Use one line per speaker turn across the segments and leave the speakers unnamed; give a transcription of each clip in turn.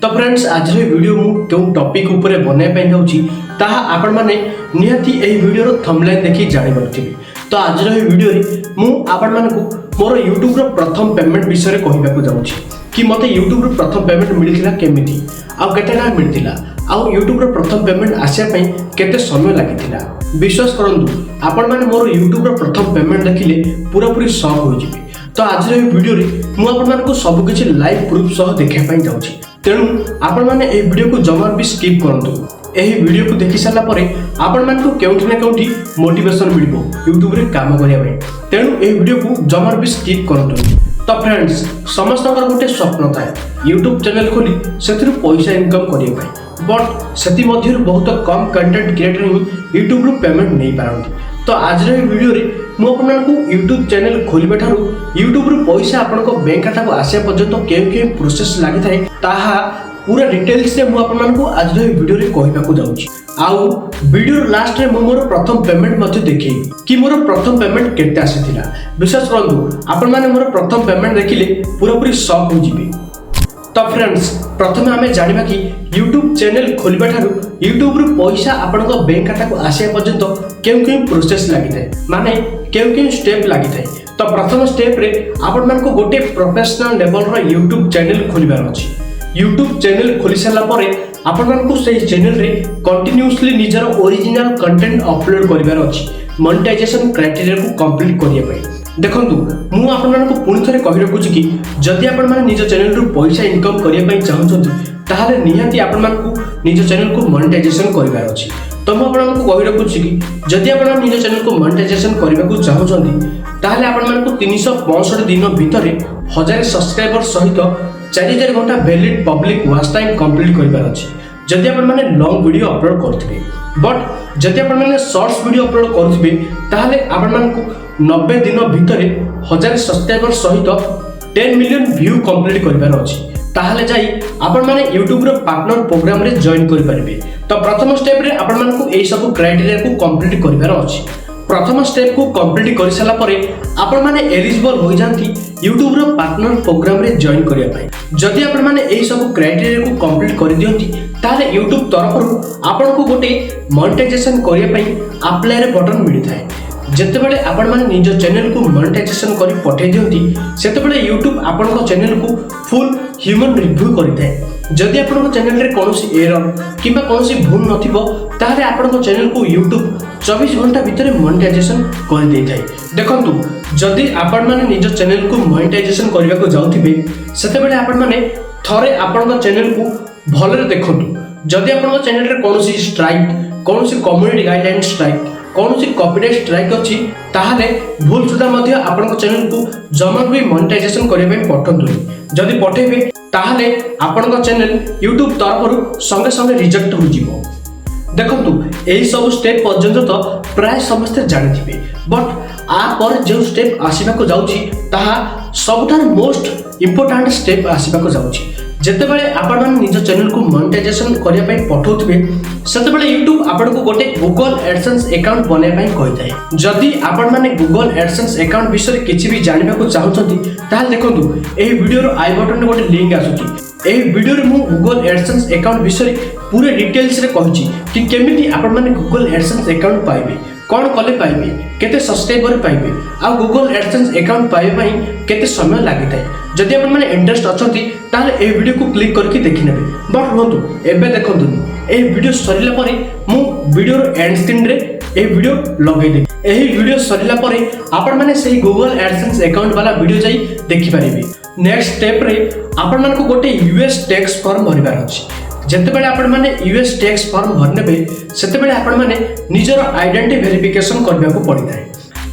तो फ्रेंड्स आज वीडियो मु क्यों टॉपिक ऊपर बनाई जाऊँगी ताहा आपण माने निहाती एही वीडियो रो थंबनेल देखि जानि परथिबे। तो आज वीडियो रे मु आपण मानकु मोर YouTube रो प्रथम पेमेंट विषय रे कहिबाकू जाउछि कि मते YouTube रो प्रथम पेमेंट मिलिथिला केमिति आ केतेटा मिलिथिला आ YouTube रो प्रथम पेमेंट आसिया पई केते समय लागिथिला। विश्वास करंतु आपण माने मोर YouTube रो प्रथम पेमेंट देखिले पूरा पूरी शॉक हो जिवे। तो आज वीडियो रे मु आपण मानकु सब किछि लाइव प्रूफ सह देखै पई जाउछि, तेणु आपण माने ए वीडियो को जमा भी स्किप करंतु। एही वीडियो को देखि साला परे आपण मानकु केउठी ना केउठी मोटिवेशन मिलिबो YouTube रे काम करिया पई, तेणु ए वीडियो को जमा भी स्किप करंतु। तो फ्रेंड्स समस्तकर गोटे स्वप्न थाए YouTube चैनल खोली सेथिरु पैसा इनकम करिया पई, बट सेति मध्यरु बहुत कम कंटेंट क्रिएटर ही YouTube रो पेमेंट नै पारंती। तो आज रे वीडियो रे मु आपनकु YouTube चैनल खोलिबे थारु YouTube रो पैसा आपनको बैंक खाता को आसे पर्यंत केउ प्रोसेस लागि थाए ताहा पूरा डिटेल्स रे मु आपनकु आज रे वीडियो रे कहिबाकू जाउची। आउ वीडियो लास्ट रे मु मोर प्रथम पेमेंट मध्ये देखि कि मोर प्रथम पेमेंट केते आसीथिला। विश्वास करंतु आपन माने मोर प्रथम पेमेंट देखिले पूरा पूरी शॉक हो जिवे। तो फ्रेंड्स प्रथमे हमें जानिबा कि YouTube चैनल खोलिबा थारु YouTube रो पैसा आपनको बैंक खाता को आसे पर्यंत केउ प्रोसेस लागि थाए, माने केउ स्टेप लागि थाए। तो प्रथम स्टेप रे आपन मानको गोटे प्रोफेशनल लेवल रो YouTube चैनल खोलिबार अछि। YouTube चैनल खोली साला परे आपन मानको सेही चैनल रे कंटीन्यूअसली निजर ओरिजिनल कंटेंट अपलोड करिवार अछि मोनेटाइजेशन क्राइटेरिया को कंप्लीट करिया पई। देखंतु मु आपन मानको पुनी थरे कहि रखुछि कि जदि आपन माने निज चैनल रु पैसा इनकम करिया पई चाहछथि ताहाले निहाती आपन मानको निज चैनल को मोनेटाइजेशन करिवार अछि। तो मु आपन मानको कहि रखुछि कि जदि आपन निज चैनल को मोनेटाइजेशन करिबाकू चाहछथि ताहाले आपन मानको 365 दिन भितरे 1000 सब्सक्राइबर सहित 4 घंटा valid public watch time complete करिवार अछि जदि आपन माने लॉन्ग वीडियो अपलोड करथिबे। बट जदि आपन माने शॉर्ट्स वीडियो अपलोड करथिबे ताहाले आपन मानको 90 दिन भितरे 1000 सब्सक्राइबर सहित 10 मिलियन व्यू कंप्लीट करिवार अछि, ताहाले जाई आपन माने YouTube रो पार्टनर प्रोग्राम रे जॉइन करि परिबे। तो प्रथम स्टेप रे आपन मानको एई सब क्राइटेरिया को कंप्लीट करिवार अछि। प्रथम स्टेप को कंप्लीट करि साला परे आपन माने एलिजिबल हो जानती YouTube रो पार्टनर प्रोग्राम रे जॉइन करिया पई। जदि आपन माने एई सब क्राइटेरिया को कंप्लीट करि दियंती ताले YouTube तरफरु आपन को गोटे मोनेटाइजेशन करिया पई अप्लाई रे बटन मिलि थाए। जेतेबेले आपण माने निज चैनल को मोनेटाइजेशन करि पठै दियंती सेतेबेले YouTube आपण को चैनल को फुल ह्यूमन रिव्यू करिथाए। जदि आपण को चैनल रे कोनोसी एरर किबा कोनोसी भूल नथिबो ताले आपण को चैनल को YouTube 24 घंटा भीतर मोनेटाइजेशन कर दे थाए। देखंतु जदि आपण माने निज चैनल को मोनेटाइजेशन करबा को जाउथिबे सेतेबेले आपण माने थरे आपण को चैनल को भलरे देखंतु। जदि आपण को चैनल रे कोनोसी स्ट्राइक कोनोसी कम्युनिटी गाइडलाइन स्ट्राइक कोनोसी कॉपीराइट स्ट्राइक अछि ताहाले भूल सुदा मध्ये आपण को चैनल को जमा भी मोनेटाइजेशन करबे पठंतु। जदि पठेबे ताहाले आपण को चैनल YouTube तरफरु संगे संगे रिजेक्ट हो जिवो। देखंतु एही सब स्टेप पर्यंत तो प्राय समस्त जानिथिबे, बट आ पर जे स्टेप आसीबा को जाउची ताहा सबठार मोस्ट इंपोर्टेंट स्टेप आसीबा को जाउची। जेतेबेले आपण माने निज चैनल को मोनेटाइजेशन करिया पई पठौथिबे सेतेबेले YouTube आपण को गोटे Google AdSense अकाउंट बनाय पई कहिथाय। जदि आपण माने Google AdSense अकाउंट विषय किछि भी जानिबा को चाहउछथि ताहाल देखंतु एही वीडियो रो आई बटन रे गोटे लिंक आसुची। एही वीडियो रे मु Google AdSense अकाउंट विषय पूरे डिटेल्स रे कहिछि कि केमिति आपण माने Google AdSense अकाउंट पाइबे, कोन कले पाइबे, केते सब्सक्राइबर पाइबे आ Google AdSense अकाउंट पाइबे पई केते समय लागि थाए। जदि आपण माने इंटरेस्ट अछंती ताले ए वीडियो को क्लिक करके देखि नेबे। बट होंतु एबे देखंतु ए वीडियो सरिला परे मु वीडियो रो एंड स्क्रीन रे ए वीडियो लगै दे। एही वीडियो सरिला परे आपण माने सेही Google AdSense अकाउंट वाला वीडियो जाई देखि परिबे। नेक्स्ट स्टेप रे आपण मानको गोटे US टैक्स फॉर्म भरिबार अछि। जेतेबेले आपण माने US टैक्स फॉर्म भरनेबे सेतेबेले आपण माने निजर आइडेंटिटी वेरिफिकेशन करबा को पड़िथाय।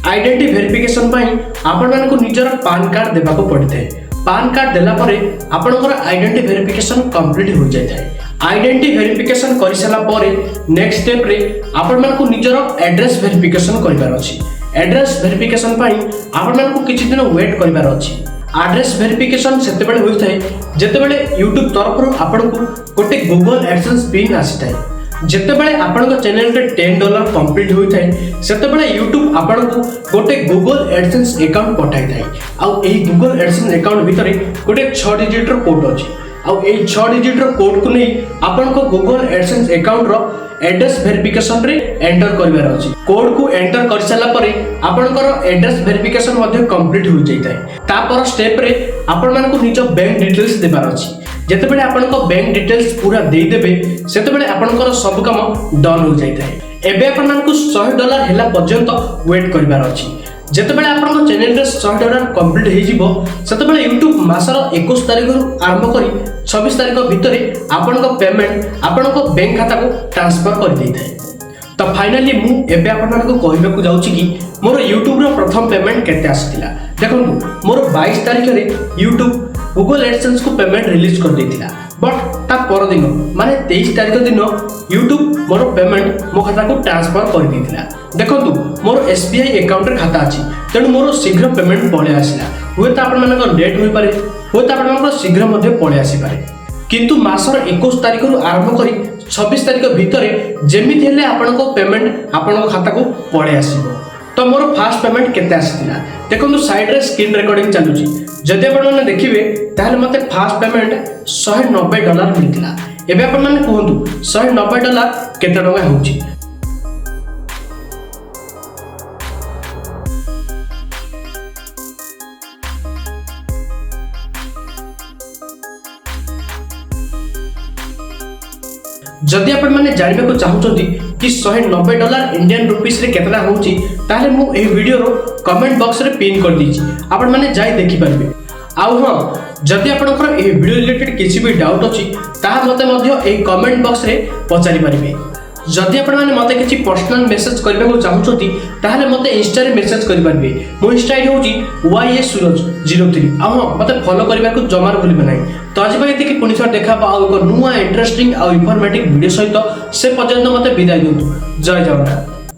आइडेंटिटी वेरिफिकेशन पई आपण मानको निजर पान कार्ड देबा को पड़िथाय। पान कार्ड देला परे आपनकर आइडेंटिटी वेरिफिकेशन कंप्लीट हो जाय थाए। आइडेंटिटी वेरिफिकेशन करि साला परे नेक्स्ट स्टेप रे आपण मानको निजर एड्रेस वेरिफिकेशन करिवार अछि। एड्रेस वेरिफिकेशन पई आपण मानको किछि दिन वेट करिवार अछि। एड्रेस वेरिफिकेशन सेतेबेले होई थाए जेतेबेले YouTube तरफरु आपनको गोटे Google AdSense पिन आसी थाए। जेतेबेले आपनको चैनल रे $10 कंप्लीट होई थाए सेतेबेले YouTube आपनको गोटे Google AdSense अकाउंट पठाई थाए। आ एही Google AdSense अकाउंट भितरे गोटे 6 डिजिट रो कोड अछि। आउ ए 6 डिजिट रो कोड को नहीं आपन को गूगल एडसेंस अकाउंट रो एड्रेस वेरिफिकेशन रे एंटर करिवार अछि। कोड को एंटर कर साला परे आपनकर एड्रेस वेरिफिकेशन मध्ये कंप्लीट हो जाइताय। ता पर स्टेप रे आपन मान को निज बैंक डिटेल्स देबार अछि। जेते बेले आपन को बैंक डिटेल्स पूरा देई देबे सेते बेले आपनकर सब काम डन हो जाइताय। एबे आपन मान को $100 हेला पर्यंत वेट करिवार अछि। जेते बेले आपन चैनल रे $100 कंप्लीट हे जिवो सेते बेले YouTube मासर 21 तारिख रु आरंभ करी 26 तारिख भितरे आपन को पेमेंट आपन को बैंक खाता को ट्रांसफर कर देई थाए। तो फाइनली मु एबे आपन को कहबे को जाउची कि मोर YouTube रो प्रथम पेमेंट केते आसीतिला। देखंतु मोर 22 तारिख रे YouTube गूगल एडसेंस को पेमेंट रिलीज कर देतिला। बट ता पर दिन माने 23 तारिख दिन YouTube मोर पेमेंट मो खाता को ट्रांसफर कर देतिला। देखंतु मोर SBI अकाउंट रे खाता अछि तेनु मोर शीघ्र पेमेंट पळे आसिला। होय ता आपन मानक डेट होई पारे होय ता आपन मानक शीघ्र मध्ये पळे आसी पारे किंतु मासर 21 तारिख रु आरंभ करी 26 तारिख भितरे जेमिति हेले आपन को पेमेंट आपन को खाता को पळे आसीबो। तो मोर फास्ट पेमेंट केते आसीतिला देखंतु साइड रे स्क्रीन रिकॉर्डिंग चालुची। जदि आपन माने देखिबे ताले मते फास्ट पेमेंट $190 मिलतिला। एबे आपन माने कहंतु $190 केते टका होउची। जदि आपण माने जानिबे को चाहुचोती कि $190 इंडियन रुपीस रे केतना होउची ताले मु एही वीडियो रो कमेंट बॉक्स रे पिन कर दीची आपण माने जाई देखि पारबे। आउ हां जदि आपनकर एही वीडियो रिलेटेड किछि भी डाउट अछि ता मते मध्ये एही कमेंट बॉक्स रे पचारि पारिबे। जदि आपण माने मते किछि पर्सनल मेसेज करबे को चाहुचोती ताले मते इंस्टा रे मेसेज करि पारबे। मो इंस्टा आईडी होउची YASuraj03। आउ हां मते फॉलो करबा को जमार भूलिबे नै। तो आज भाई एतिकी पुणी थर देखा आउ एक नुआ इंटरेस्टिंग आउ इनफॉर्मेटिव वीडियो सहित से पर्यंत मते विदाय दियंतु। जय जगन्नाथ।